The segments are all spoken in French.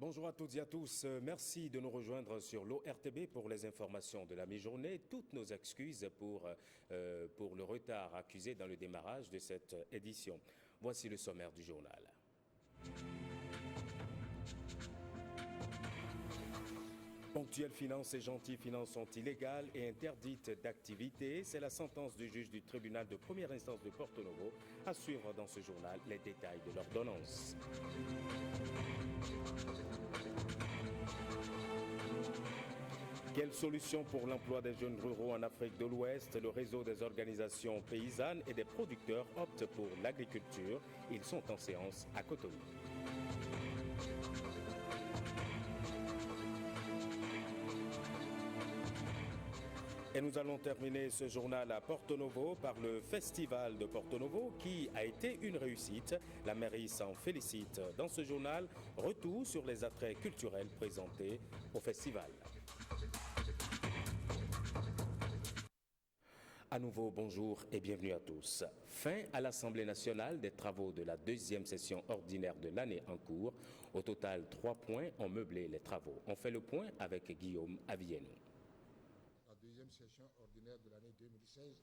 Bonjour à toutes et à tous. Merci de nous rejoindre sur l'ORTB pour les informations de la mi-journée. Toutes nos excuses pour le retard accusé dans le démarrage de cette édition. Voici le sommaire du journal. Ponctuelles finances et gentilles finances sont illégales et interdites d'activité. C'est la sentence du juge du tribunal de première instance de Porto Novo. À suivre dans ce journal les détails de l'ordonnance. Quelle solution pour l'emploi des jeunes ruraux en Afrique de l'Ouest? Le réseau des organisations paysannes et des producteurs opte pour l'agriculture. Ils sont en séance à Cotonou. Et nous allons terminer ce journal à Porto Novo par le festival de Porto Novo qui a été une réussite. La mairie s'en félicite. Dans ce journal, retour sur les attraits culturels présentés au festival. À nouveau, bonjour et bienvenue à tous. Fin à l'Assemblée nationale des travaux de la deuxième session ordinaire de l'année en cours. Au total, 3 points ont meublé les travaux. On fait le point avec Guillaume Avienou. La deuxième session ordinaire de l'année 2016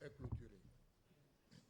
est clôturée.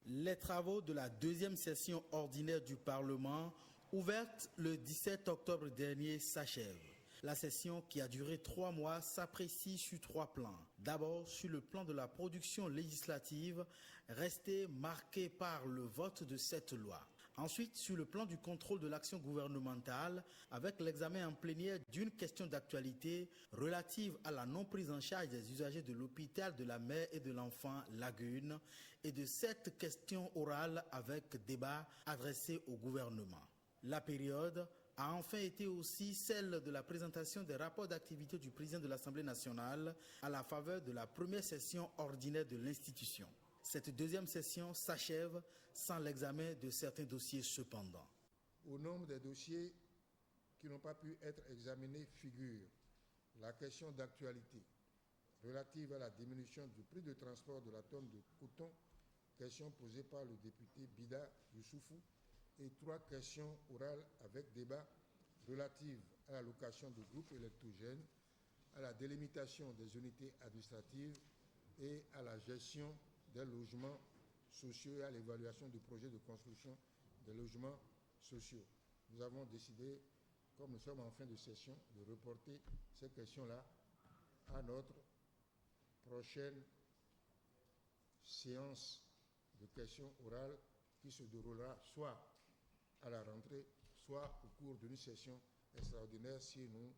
Les travaux de la deuxième session ordinaire du Parlement, ouverte le 17 octobre dernier, s'achèvent. La session, qui a duré 3 mois, s'apprécie sur 3 plans. D'abord, sur le plan de la production législative, restée marquée par le vote de cette loi. Ensuite, sur le plan du contrôle de l'action gouvernementale, avec l'examen en plénière d'une question d'actualité relative à la non-prise en charge des usagers de l'hôpital de la mère et de l'enfant Lagune, et de cette question orale avec débat adressé au gouvernement. La période a enfin été aussi celle de la présentation des rapports d'activité du président de l'Assemblée nationale à la faveur de la première session ordinaire de l'institution. Cette deuxième session s'achève sans l'examen de certains dossiers cependant. Au nombre des dossiers qui n'ont pas pu être examinés figure la question d'actualité relative à la diminution du prix de transport de la tonne de coton, question posée par le député Bida Youssoufou, et 3 questions orales avec débat relatives à la location de groupes électrogènes, à la délimitation des unités administratives et à la gestion des logements sociaux et à l'évaluation du projet de construction des logements sociaux. Nous avons décidé, comme nous sommes en fin de session, de reporter ces questions-là à notre prochaine séance de questions orales qui se déroulera soit à la rentrée, soit au cours d'une session extraordinaire si nous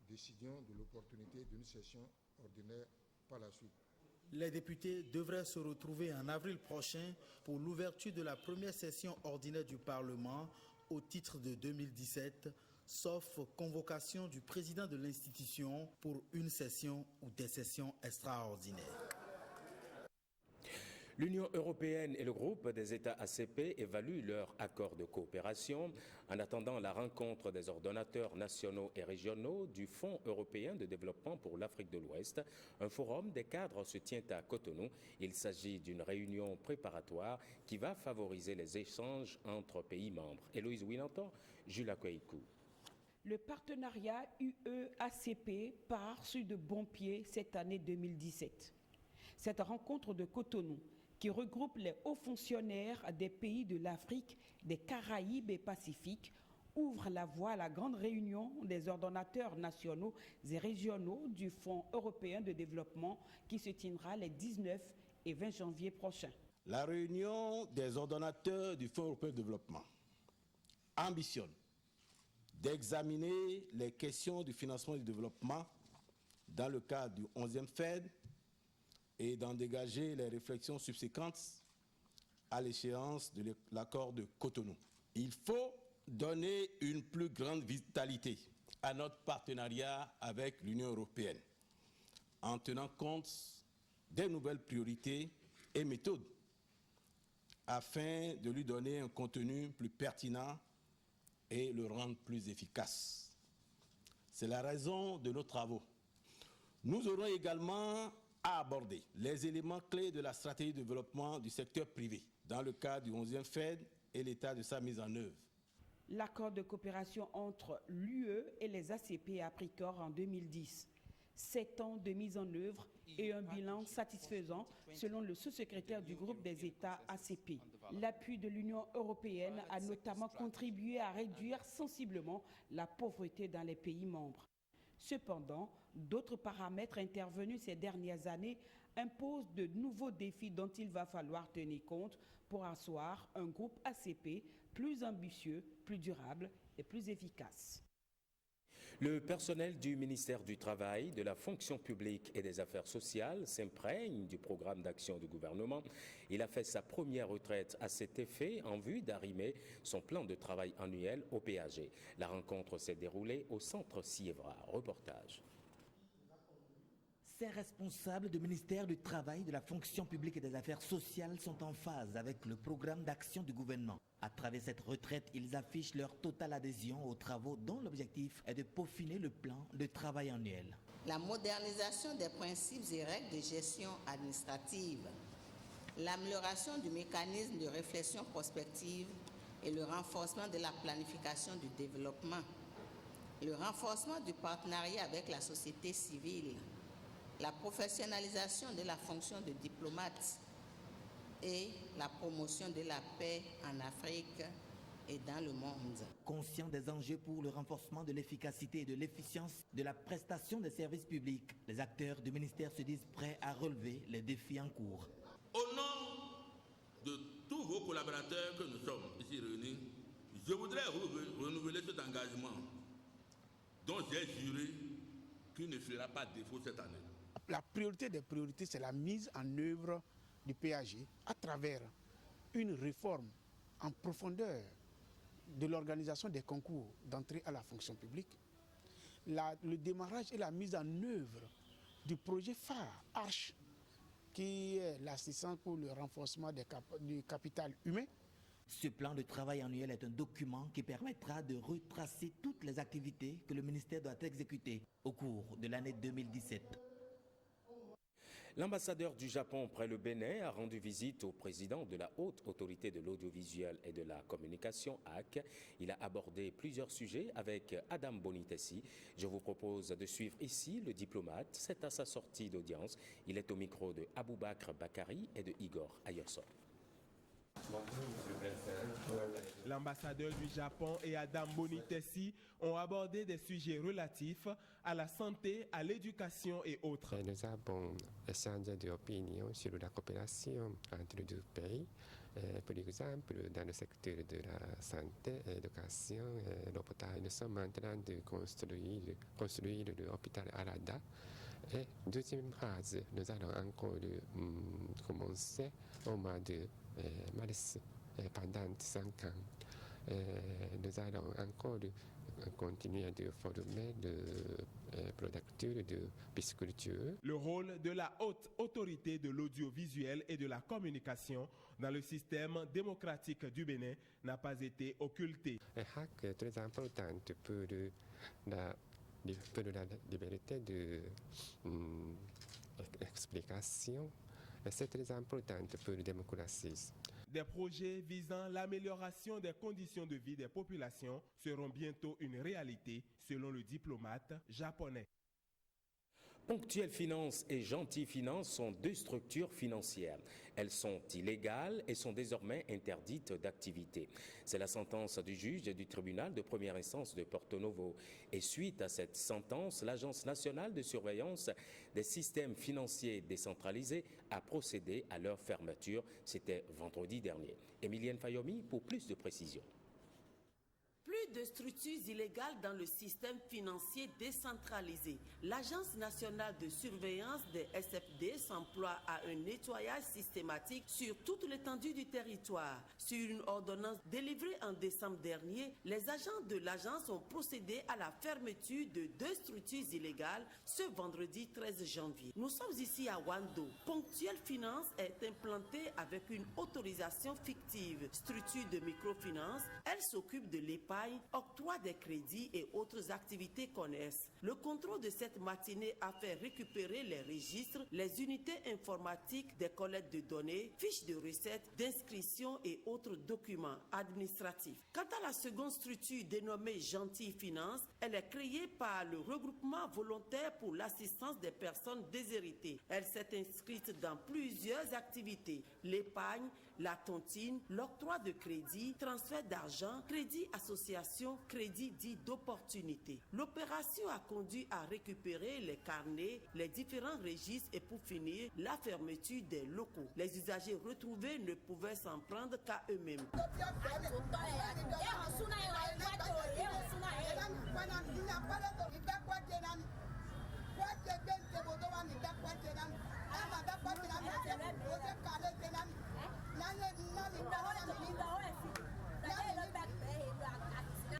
décidions de l'opportunité d'une session ordinaire par la suite. Les députés devraient se retrouver en avril prochain pour l'ouverture de la première session ordinaire du Parlement au titre de 2017, sauf convocation du président de l'institution pour une session ou des sessions extraordinaires. L'Union européenne et le groupe des États ACP évaluent leur accord de coopération. En attendant la rencontre des ordonnateurs nationaux et régionaux du Fonds européen de développement pour l'Afrique de l'Ouest, un forum des cadres se tient à Cotonou. Il s'agit d'une réunion préparatoire qui va favoriser les échanges entre pays membres. Héloïse Winanton, Jules Kweikou. Le partenariat UE-ACP part sur de bons pieds cette année 2017. Cette rencontre de Cotonou, qui regroupe les hauts fonctionnaires des pays de l'Afrique, des Caraïbes et Pacifique, ouvre la voie à la grande réunion des ordonnateurs nationaux et régionaux du Fonds européen de développement qui se tiendra les 19 et 20 janvier prochains. La réunion des ordonnateurs du Fonds européen de développement ambitionne d'examiner les questions du financement du développement dans le cadre du 11e FED et d'en dégager les réflexions subséquentes à l'échéance de l'accord de Cotonou. Il faut donner une plus grande vitalité à notre partenariat avec l'Union européenne en tenant compte des nouvelles priorités et méthodes afin de lui donner un contenu plus pertinent et le rendre plus efficace. C'est la raison de nos travaux. Nous aurons également à aborder les éléments clés de la stratégie de développement du secteur privé dans le cadre du 11e FED et l'état de sa mise en œuvre. L'accord de coopération entre l'UE et les ACP a pris corps en 2010. 7 ans de mise en œuvre et un bilan satisfaisant selon le sous-secrétaire du groupe des États ACP. L'appui de l'Union européenne a notamment contribué à réduire sensiblement la pauvreté dans les pays membres. Cependant, d'autres paramètres intervenus ces dernières années imposent de nouveaux défis dont il va falloir tenir compte pour asseoir un groupe ACP plus ambitieux, plus durable et plus efficace. Le personnel du ministère du Travail, de la fonction publique et des affaires sociales s'imprègne du programme d'action du gouvernement. Il a fait sa première retraite à cet effet en vue d'arrimer son plan de travail annuel au PAG. La rencontre s'est déroulée au centre Sievra. Reportage. Ces responsables du ministère du Travail, de la fonction publique et des affaires sociales sont en phase avec le programme d'action du gouvernement. À travers cette retraite, ils affichent leur totale adhésion aux travaux dont l'objectif est de peaufiner le plan de travail annuel. La modernisation des principes et règles de gestion administrative, l'amélioration du mécanisme de réflexion prospective et le renforcement de la planification du développement, le renforcement du partenariat avec la société civile, la professionnalisation de la fonction de diplomate et la promotion de la paix en Afrique et dans le monde. Conscient des enjeux pour le renforcement de l'efficacité et de l'efficience de la prestation des services publics, les acteurs du ministère se disent prêts à relever les défis en cours. Au nom de tous vos collaborateurs que nous sommes ici réunis, je voudrais renouveler cet engagement dont j'ai juré qu'il ne fera pas défaut cette année. La priorité des priorités, c'est la mise en œuvre du PAG à travers une réforme en profondeur de l'organisation des concours d'entrée à la fonction publique, le démarrage et la mise en œuvre du projet phare ARCHE, qui est l'assistance pour le renforcement du capital humain. Ce plan de travail annuel est un document qui permettra de retracer toutes les activités que le ministère doit exécuter au cours de l'année 2017. L'ambassadeur du Japon près le Bénin a rendu visite au président de la Haute Autorité de l'Audiovisuel et de la Communication, HAC. Il a abordé plusieurs sujets avec Adam Bonitessi. Je vous propose de suivre ici le diplomate. C'est à sa sortie d'audience. Il est au micro de Aboubakr Bakari et de Igor Ayerson. L'ambassadeur du Japon et Adam Bonitessi ont abordé des sujets relatifs à la santé, à l'éducation et autres. Nous avons échangé des opinions sur la coopération entre les deux pays. Par exemple, dans le secteur de la santé et l'éducation, l'hôpital, nous sommes en train de construire l'hôpital Arada. Et deuxième phase, nous allons encore commencer au mois de mars pendant 5 ans. Nous allons encore continuer à former les producteurs de pisciculture. Le rôle de la haute autorité de l'audiovisuel et de la communication dans le système démocratique du Bénin n'a pas été occulté. HAC est très importante pour la liberté d'explication. C'est très important pour la démocratie. Des projets visant l'amélioration des conditions de vie des populations seront bientôt une réalité, selon le diplomate japonais. Ponctuelle Finance et Gentil Finance sont deux structures financières. Elles sont illégales et sont désormais interdites d'activité. C'est la sentence du juge du tribunal de première instance de Porto Novo. Et suite à cette sentence, l'Agence nationale de surveillance des systèmes financiers décentralisés a procédé à leur fermeture. C'était vendredi dernier. Emilienne Fayomi pour plus de précisions. Plus de structures illégales dans le système financier décentralisé. L'Agence nationale de surveillance des SFD s'emploie à un nettoyage systématique sur toute l'étendue du territoire. Sur une ordonnance délivrée en décembre dernier, les agents de l'agence ont procédé à la fermeture de 2 structures illégales ce vendredi 13 janvier. Nous sommes ici à Wando. Ponctuelle Finance est implantée avec une autorisation fictive. Structure de microfinance, elle s'occupe de l'épargne l'épargne, octroi des crédits et autres activités connexes. Le contrôle de cette matinée a fait récupérer les registres, les unités informatiques des collectes de données, fiches de recettes, d'inscription et autres documents administratifs. Quant à la seconde structure dénommée Gentil Finance, elle est créée par le regroupement volontaire pour l'assistance des personnes déshéritées. Elle s'est inscrite dans plusieurs activités: l'épargne, la tontine, l'octroi de crédit, transfert d'argent, crédit association, crédit dit d'opportunité. L'opération a conduit à récupérer les carnets, les différents registres et pour finir, la fermeture des locaux. Les usagers retrouvés ne pouvaient s'en prendre qu'à eux-mêmes.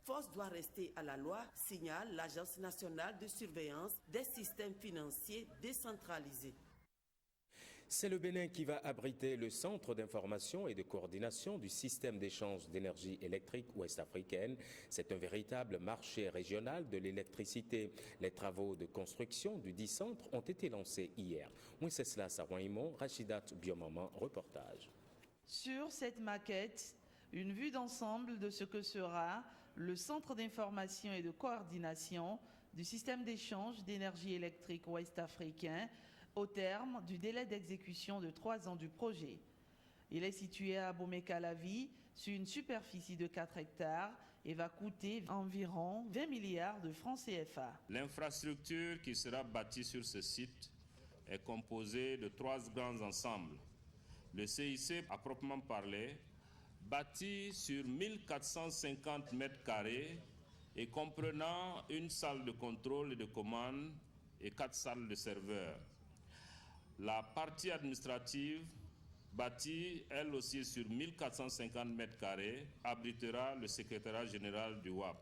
Force doit rester à la loi, signale l'Agence nationale de surveillance des systèmes financiers décentralisés. C'est le Bénin qui va abriter le Centre d'information et de coordination du système d'échange d'énergie électrique ouest-africaine. C'est un véritable marché régional de l'électricité. Les travaux de construction du dit centre ont été lancés hier. Moussesla Sarouaimon, Rachidat Biomaman, reportage. Sur cette maquette, une vue d'ensemble de ce que sera le Centre d'information et de coordination du système d'échange d'énergie électrique ouest-africain au terme du délai d'exécution de 3 ans du projet. Il est situé à Abomey-Calavi sur une superficie de 4 hectares et va coûter environ 20 milliards de francs CFA. L'infrastructure qui sera bâtie sur ce site est composée de 3 grands ensembles. Le CIC, à proprement parler, bâti sur 1450 mètres carrés et comprenant une salle de contrôle et de commande et 4 salles de serveurs. La partie administrative, bâtie elle aussi sur 1450 mètres carrés, abritera le secrétariat général du WAP.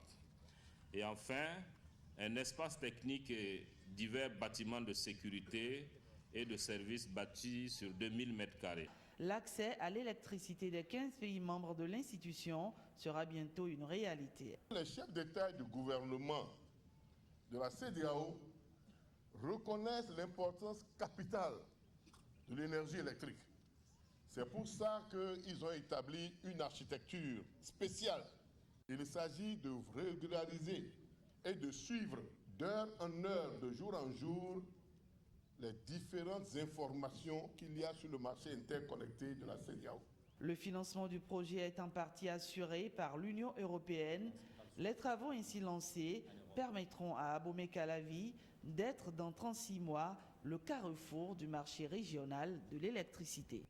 Et enfin, un espace technique et divers bâtiments de sécurité et de services bâtis sur 2000 mètres carrés. L'accès à l'électricité des 15 pays membres de l'institution sera bientôt une réalité. Les chefs d'État et de gouvernement de la CEDEAO reconnaissent l'importance capitale de l'énergie électrique. C'est pour ça qu'ils ont établi une architecture spéciale. Il s'agit de régulariser et de suivre d'heure en heure, de jour en jour, les différentes informations qu'il y a sur le marché interconnecté de la CEDEAO. Le financement du projet est en partie assuré par l'Union européenne. Les travaux ainsi lancés permettront à Abomey-Calavi d'être dans 36 mois le carrefour du marché régional de l'électricité.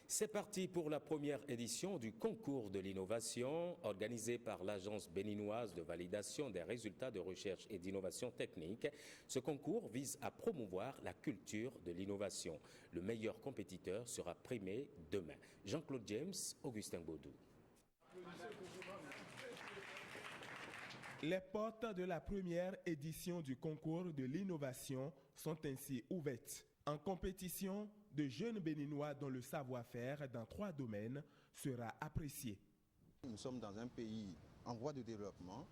C'est parti pour la première édition du concours de l'innovation organisé par l'Agence béninoise de validation des résultats de recherche et d'innovation technique. Ce concours vise à promouvoir la culture de l'innovation. Le meilleur compétiteur sera primé demain. Jean-Claude James, Augustin Baudou. Les portes de la première édition du concours de l'innovation sont ainsi ouvertes. En compétition, de jeunes Béninois dont le savoir-faire dans 3 domaines sera apprécié. Nous sommes dans un pays en voie de développement.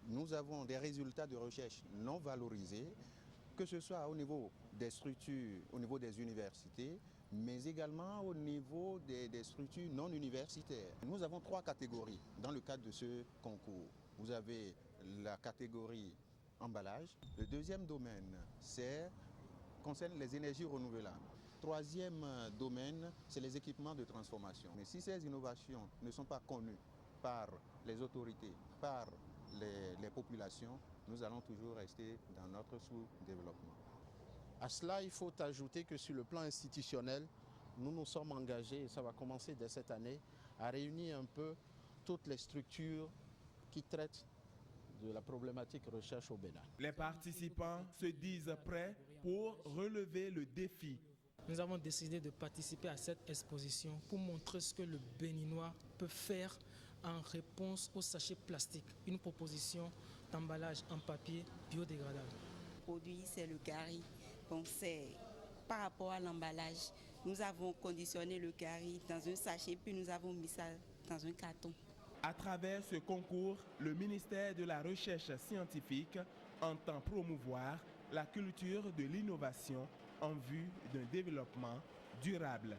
Nous avons des résultats de recherche non valorisés, que ce soit au niveau des structures, au niveau des universités, mais également au niveau des structures non universitaires. Nous avons 3 catégories dans le cadre de ce concours. Vous avez la catégorie emballage. Le deuxième domaine concerne les énergies renouvelables. Troisième domaine, c'est les équipements de transformation. Mais si ces innovations ne sont pas connues par les autorités, par les populations, nous allons toujours rester dans notre sous-développement. À cela, il faut ajouter que sur le plan institutionnel, nous nous sommes engagés, et ça va commencer dès cette année, à réunir un peu toutes les structures qui traitent de la problématique recherche au Bénin. Les participants se disent prêts pour relever le défi. Nous avons décidé de participer à cette exposition pour montrer ce que le Béninois peut faire en réponse aux sachets plastiques. Une proposition d'emballage en papier biodégradable. Le produit, c'est le gari. Donc c'est par rapport à l'emballage. Nous avons conditionné le gari dans un sachet, puis nous avons mis ça dans un carton. À travers ce concours, le ministère de la Recherche scientifique entend promouvoir la culture de l'innovation en vue d'un développement durable.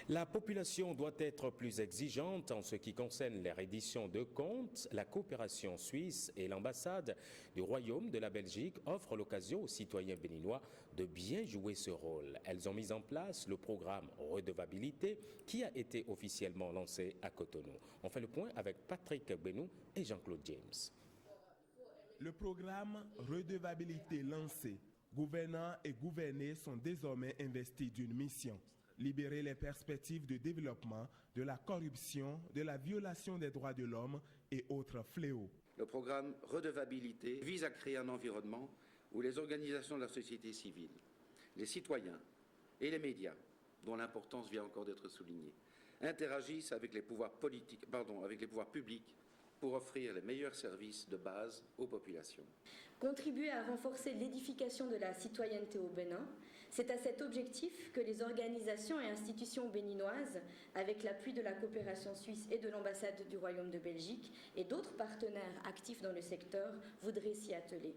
La population doit être plus exigeante en ce qui concerne les redditions de comptes. La coopération suisse et l'ambassade du Royaume de la Belgique offrent l'occasion aux citoyens béninois de bien jouer ce rôle. Elles ont mis en place le programme Redevabilité qui a été officiellement lancé à Cotonou. On fait le point avec Patrick Benou et Jean-Claude James. Le programme Redevabilité lancé, gouvernants et gouvernés sont désormais investis d'une mission. Libérer les perspectives de développement, de la corruption, de la violation des droits de l'homme et autres fléaux. Le programme Redevabilité vise à créer un environnement où les organisations de la société civile, les citoyens et les médias, dont l'importance vient encore d'être soulignée, interagissent avec les pouvoirs publics pour offrir les meilleurs services de base aux populations. Contribuer à renforcer l'édification de la citoyenneté au Bénin, c'est à cet objectif que les organisations et institutions béninoises, avec l'appui de la coopération suisse et de l'ambassade du Royaume de Belgique et d'autres partenaires actifs dans le secteur, voudraient s'y atteler.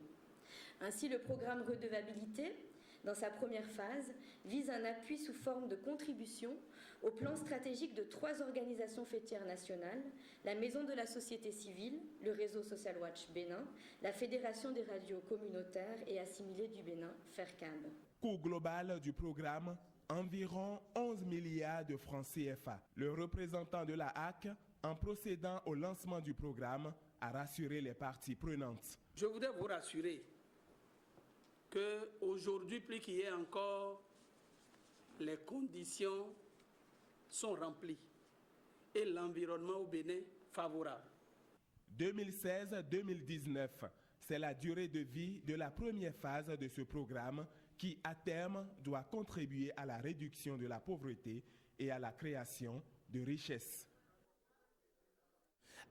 Ainsi, le programme Redevabilité, dans sa première phase, vise un appui sous forme de contribution au plan stratégique de 3 organisations fêtières nationales, la Maison de la Société Civile, le réseau Social Watch Bénin, la Fédération des radios communautaires et assimilées du Bénin, FERCAB. Coût global du programme, environ 11 milliards de francs CFA. Le représentant de la HAC, en procédant au lancement du programme, a rassuré les parties prenantes. Je voudrais vous rassurer qu'aujourd'hui, plus qu'hier encore, les conditions sont remplies et l'environnement au Bénin favorable. 2016-2019, c'est la durée de vie de la première phase de ce programme qui, à terme, doit contribuer à la réduction de la pauvreté et à la création de richesses.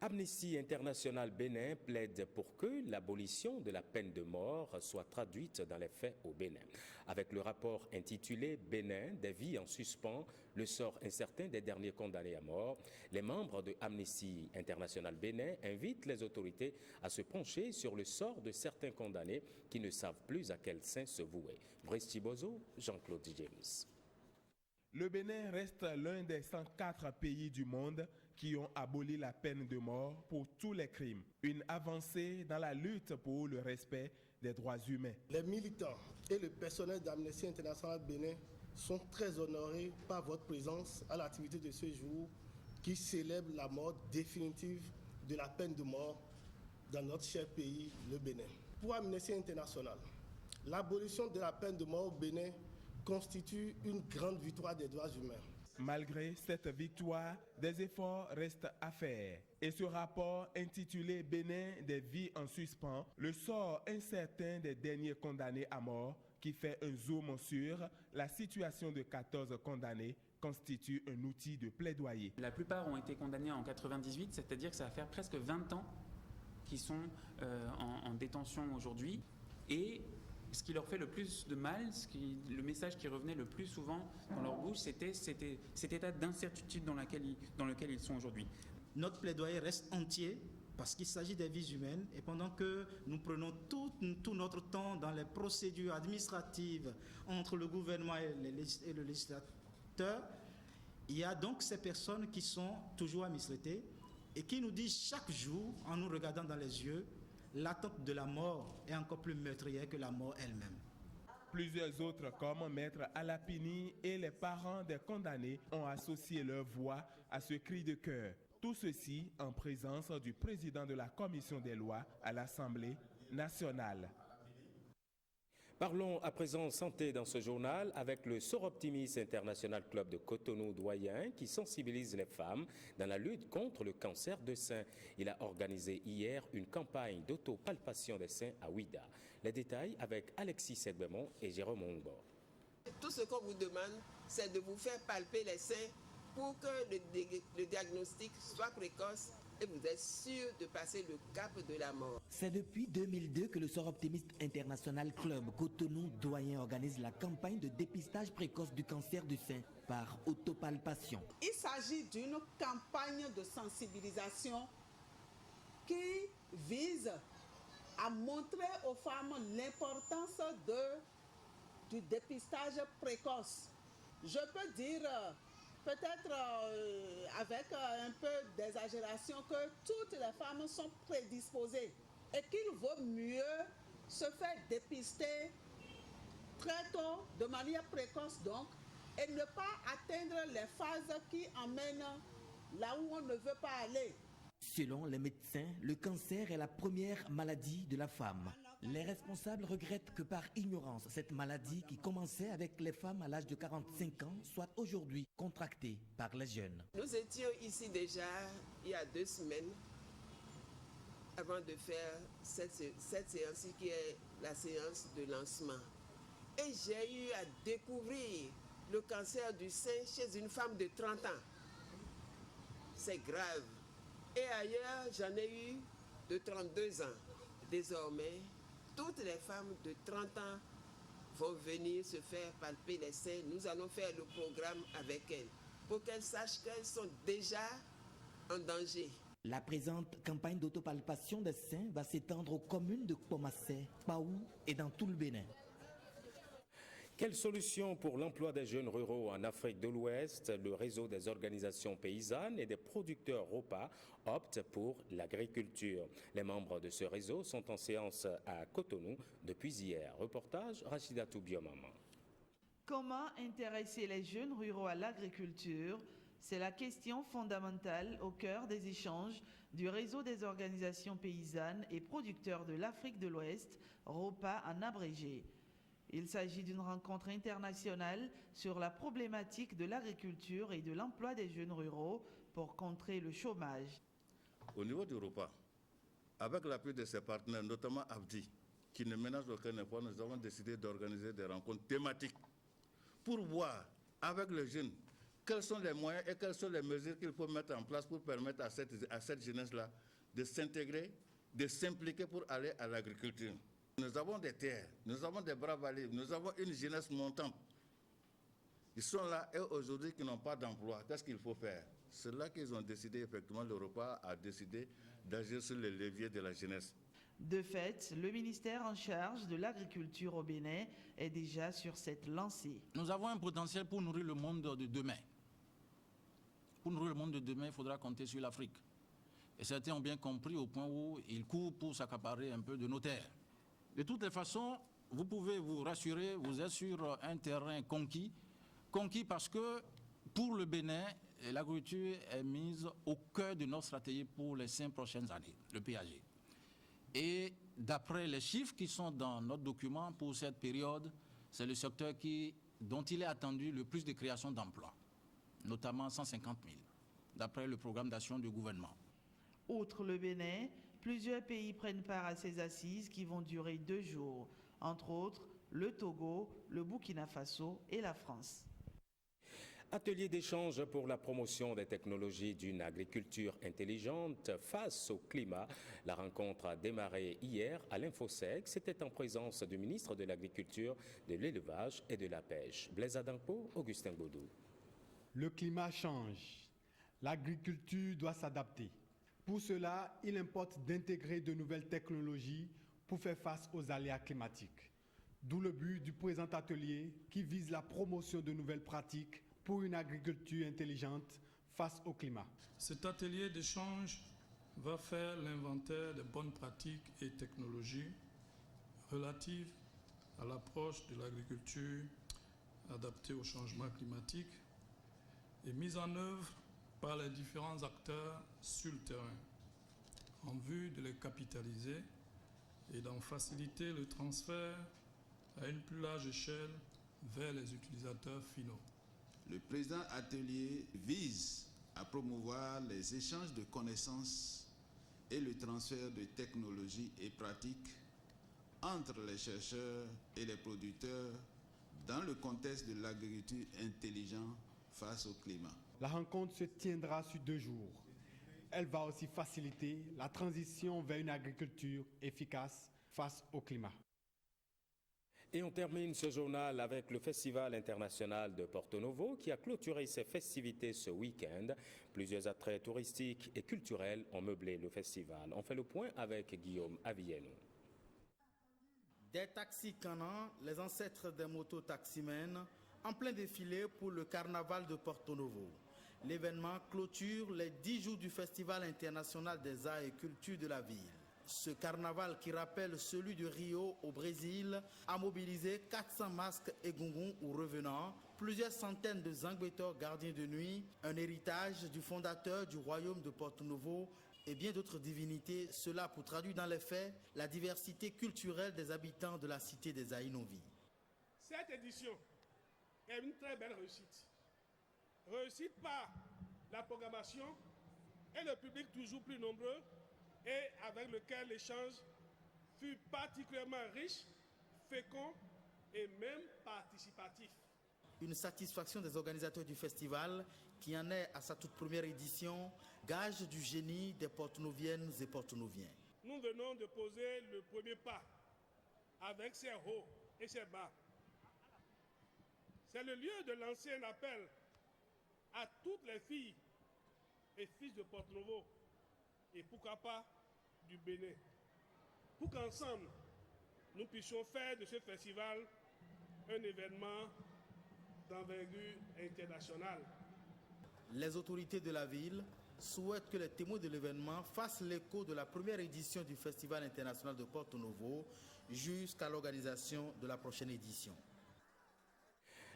Amnesty International Bénin plaide pour que l'abolition de la peine de mort soit traduite dans les faits au Bénin. Avec le rapport intitulé « Bénin, des vies en suspens, le sort incertain des derniers condamnés à mort », les membres de Amnesty International Bénin invitent les autorités à se pencher sur le sort de certains condamnés qui ne savent plus à quel saint se vouer. Brice Thibodeau, Jean-Claude James. Le Bénin reste l'un des 104 pays du monde qui ont aboli la peine de mort pour tous les crimes. Une avancée dans la lutte pour le respect des droits humains. Les militants et le personnel d'Amnesty International Bénin sont très honorés par votre présence à l'activité de ce jour qui célèbre la mort définitive de la peine de mort dans notre cher pays, le Bénin. Pour Amnesty International, l'abolition de la peine de mort au Bénin constitue une grande victoire des droits humains. Malgré cette victoire, des efforts restent à faire. Et ce rapport intitulé « Bénin, des vies en suspens, le sort incertain des derniers condamnés à mort » qui fait un zoom sur la situation de 14 condamnés constitue un outil de plaidoyer. La plupart ont été condamnés en 98, c'est-à-dire que ça va faire presque 20 ans qu'ils sont en détention aujourd'hui. Et ce qui leur fait le plus de mal, le message qui revenait le plus souvent dans leur bouche, c'était cet état d'incertitude dans lequel ils sont aujourd'hui. Notre plaidoyer reste entier parce qu'il s'agit des vies humaines et pendant que nous prenons tout notre temps dans les procédures administratives entre le gouvernement et le législateur, il y a donc ces personnes qui sont toujours à mistreter et qui nous disent chaque jour, en nous regardant dans les yeux, l'attente de la mort est encore plus meurtrière que la mort elle-même. Plusieurs autres, comme Maître Alapini et les parents des condamnés, ont associé leur voix à ce cri de cœur. Tout ceci en présence du président de la Commission des lois à l'Assemblée nationale. Parlons à présent santé dans ce journal avec le Soroptimis International Club de Cotonou doyen qui sensibilise les femmes dans la lutte contre le cancer de sein. Il a organisé hier une campagne d'autopalpation des seins à Ouida. Les détails avec Alexis Segbemont et Jérôme Ongbo. Tout ce qu'on vous demande, c'est de vous faire palper les seins pour que le diagnostic soit précoce et vous êtes sûr de passer le cap de la mort. C'est depuis 2002 que le Sort Optimiste International Club Cotonou Doyen organise la campagne de dépistage précoce du cancer du sein par autopalpation. Il s'agit d'une campagne de sensibilisation qui vise à montrer aux femmes l'importance du dépistage précoce. Je peux dire, peut-être avec un peu d'exagération, que toutes les femmes sont prédisposées et qu'il vaut mieux se faire dépister très tôt, de manière précoce donc, et ne pas atteindre les phases qui emmènent là où on ne veut pas aller. Selon les médecins, le cancer est la première maladie de la femme. Les responsables regrettent que par ignorance, cette maladie qui commençait avec les femmes à l'âge de 45 ans soit aujourd'hui contractée par les jeunes. Nous étions ici déjà il y a 2 semaines avant de faire cette séance-ci qui est la séance de lancement. Et j'ai eu à découvrir le cancer du sein chez une femme de 30 ans. C'est grave. Et ailleurs, j'en ai eu de 32 ans. Désormais, toutes les femmes de 30 ans vont venir se faire palper les seins. Nous allons faire le programme avec elles pour qu'elles sachent qu'elles sont déjà en danger. La présente campagne d'autopalpation des seins va s'étendre aux communes de Kpomassé, Paou et dans tout le Bénin. Quelle solution pour l'emploi des jeunes ruraux en Afrique de l'Ouest? Le réseau des organisations paysannes et des producteurs ROPA opte pour l'agriculture. Les membres de ce réseau sont en séance à Cotonou depuis hier. Reportage Rachida Toubiomama. Comment intéresser les jeunes ruraux à l'agriculture? C'est la question fondamentale au cœur des échanges du réseau des organisations paysannes et producteurs de l'Afrique de l'Ouest, ROPA en abrégé. Il s'agit d'une rencontre internationale sur la problématique de l'agriculture et de l'emploi des jeunes ruraux pour contrer le chômage. Au niveau du ROPA, avec l'appui de ses partenaires, notamment AFDI, qui ne ménage aucun effort, nous avons décidé d'organiser des rencontres thématiques pour voir avec les jeunes quels sont les moyens et quelles sont les mesures qu'il faut mettre en place pour permettre à cette jeunesse-là de s'intégrer, de s'impliquer pour aller à l'agriculture. Nous avons des terres, nous avons des bras vallées, nous avons une jeunesse montante. Ils sont là et aujourd'hui qui n'ont pas d'emploi. Qu'est-ce qu'il faut faire? C'est là qu'ils ont décidé, effectivement, l'Europa a décidé d'agir sur les leviers de la jeunesse. De fait, le ministère en charge de l'agriculture au Bénin est déjà sur cette lancée. Nous avons un potentiel pour nourrir le monde de demain. Pour nourrir le monde de demain, il faudra compter sur l'Afrique. Et certains ont bien compris au point où ils courent pour s'accaparer un peu de nos terres. De toutes les façons, vous pouvez vous rassurer, vous êtes sur un terrain conquis. Conquis parce que pour le Bénin, l'agriculture est mise au cœur de notre stratégie pour les 5 prochaines années, le PAG. Et d'après les chiffres qui sont dans notre document pour cette période, c'est le secteur dont il est attendu le plus de création d'emplois, notamment 150 000, d'après le programme d'action du gouvernement. Outre le Bénin, plusieurs pays prennent part à ces assises qui vont durer 2 jours, entre autres le Togo, le Burkina Faso et la France. Atelier d'échange pour la promotion des technologies d'une agriculture intelligente face au climat. La rencontre a démarré hier à l'Infosec. C'était en présence du ministre de l'Agriculture, de l'Élevage et de la Pêche. Blaise Adampo, Augustin Baudou. Le climat change. L'agriculture doit s'adapter. Pour cela, il importe d'intégrer de nouvelles technologies pour faire face aux aléas climatiques. D'où le but du présent atelier qui vise la promotion de nouvelles pratiques pour une agriculture intelligente face au climat. Cet atelier d'échange va faire l'inventaire des bonnes pratiques et technologies relatives à l'approche de l'agriculture adaptée au changement climatique et mise en œuvre par les différents acteurs sur le terrain en vue de les capitaliser et d'en faciliter le transfert à une plus large échelle vers les utilisateurs finaux. Le présent atelier vise à promouvoir les échanges de connaissances et le transfert de technologies et pratiques entre les chercheurs et les producteurs dans le contexte de l'agriculture intelligente face au climat. La rencontre se tiendra sur 2 jours. Elle va aussi faciliter la transition vers une agriculture efficace face au climat. Et on termine ce journal avec le Festival international de Porto Novo qui a clôturé ses festivités ce week-end. Plusieurs attraits touristiques et culturels ont meublé le festival. On fait le point avec Guillaume Avieno. Des taxis canans, les ancêtres des motos-taximènes, en plein défilé pour le carnaval de Porto Novo. L'événement clôture les 10 jours du Festival international des arts et cultures de la ville. Ce carnaval qui rappelle celui de Rio au Brésil a mobilisé 400 masques et gongon ou revenants, plusieurs centaines de zangbetor gardiens de nuit, un héritage du fondateur du royaume de Porto Novo et bien d'autres divinités, cela pour traduire dans les faits la diversité culturelle des habitants de la cité des Aïnovi. Cette édition est une très belle réussite. Réussite par la programmation et le public toujours plus nombreux et avec lequel l'échange fut particulièrement riche, fécond et même participatif. Une satisfaction des organisateurs du festival qui en est à sa toute première édition, gage du génie des Porto-Noviennes et Porto-Noviens. Nous venons de poser le premier pas avec ses hauts et ses bas. C'est le lieu de lancer un appel à toutes les filles et fils de Porto Novo et pourquoi pas du Bénin, pour qu'ensemble nous puissions faire de ce festival un événement d'envergure internationale. Les autorités de la ville souhaitent que les témoins de l'événement fassent l'écho de la première édition du Festival international de Porto Novo jusqu'à l'organisation de la prochaine édition.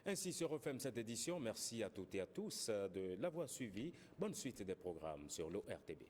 Ainsi se referme cette édition. Merci à toutes et à tous de l'avoir suivi. Bonne suite des programmes sur l'ORTB.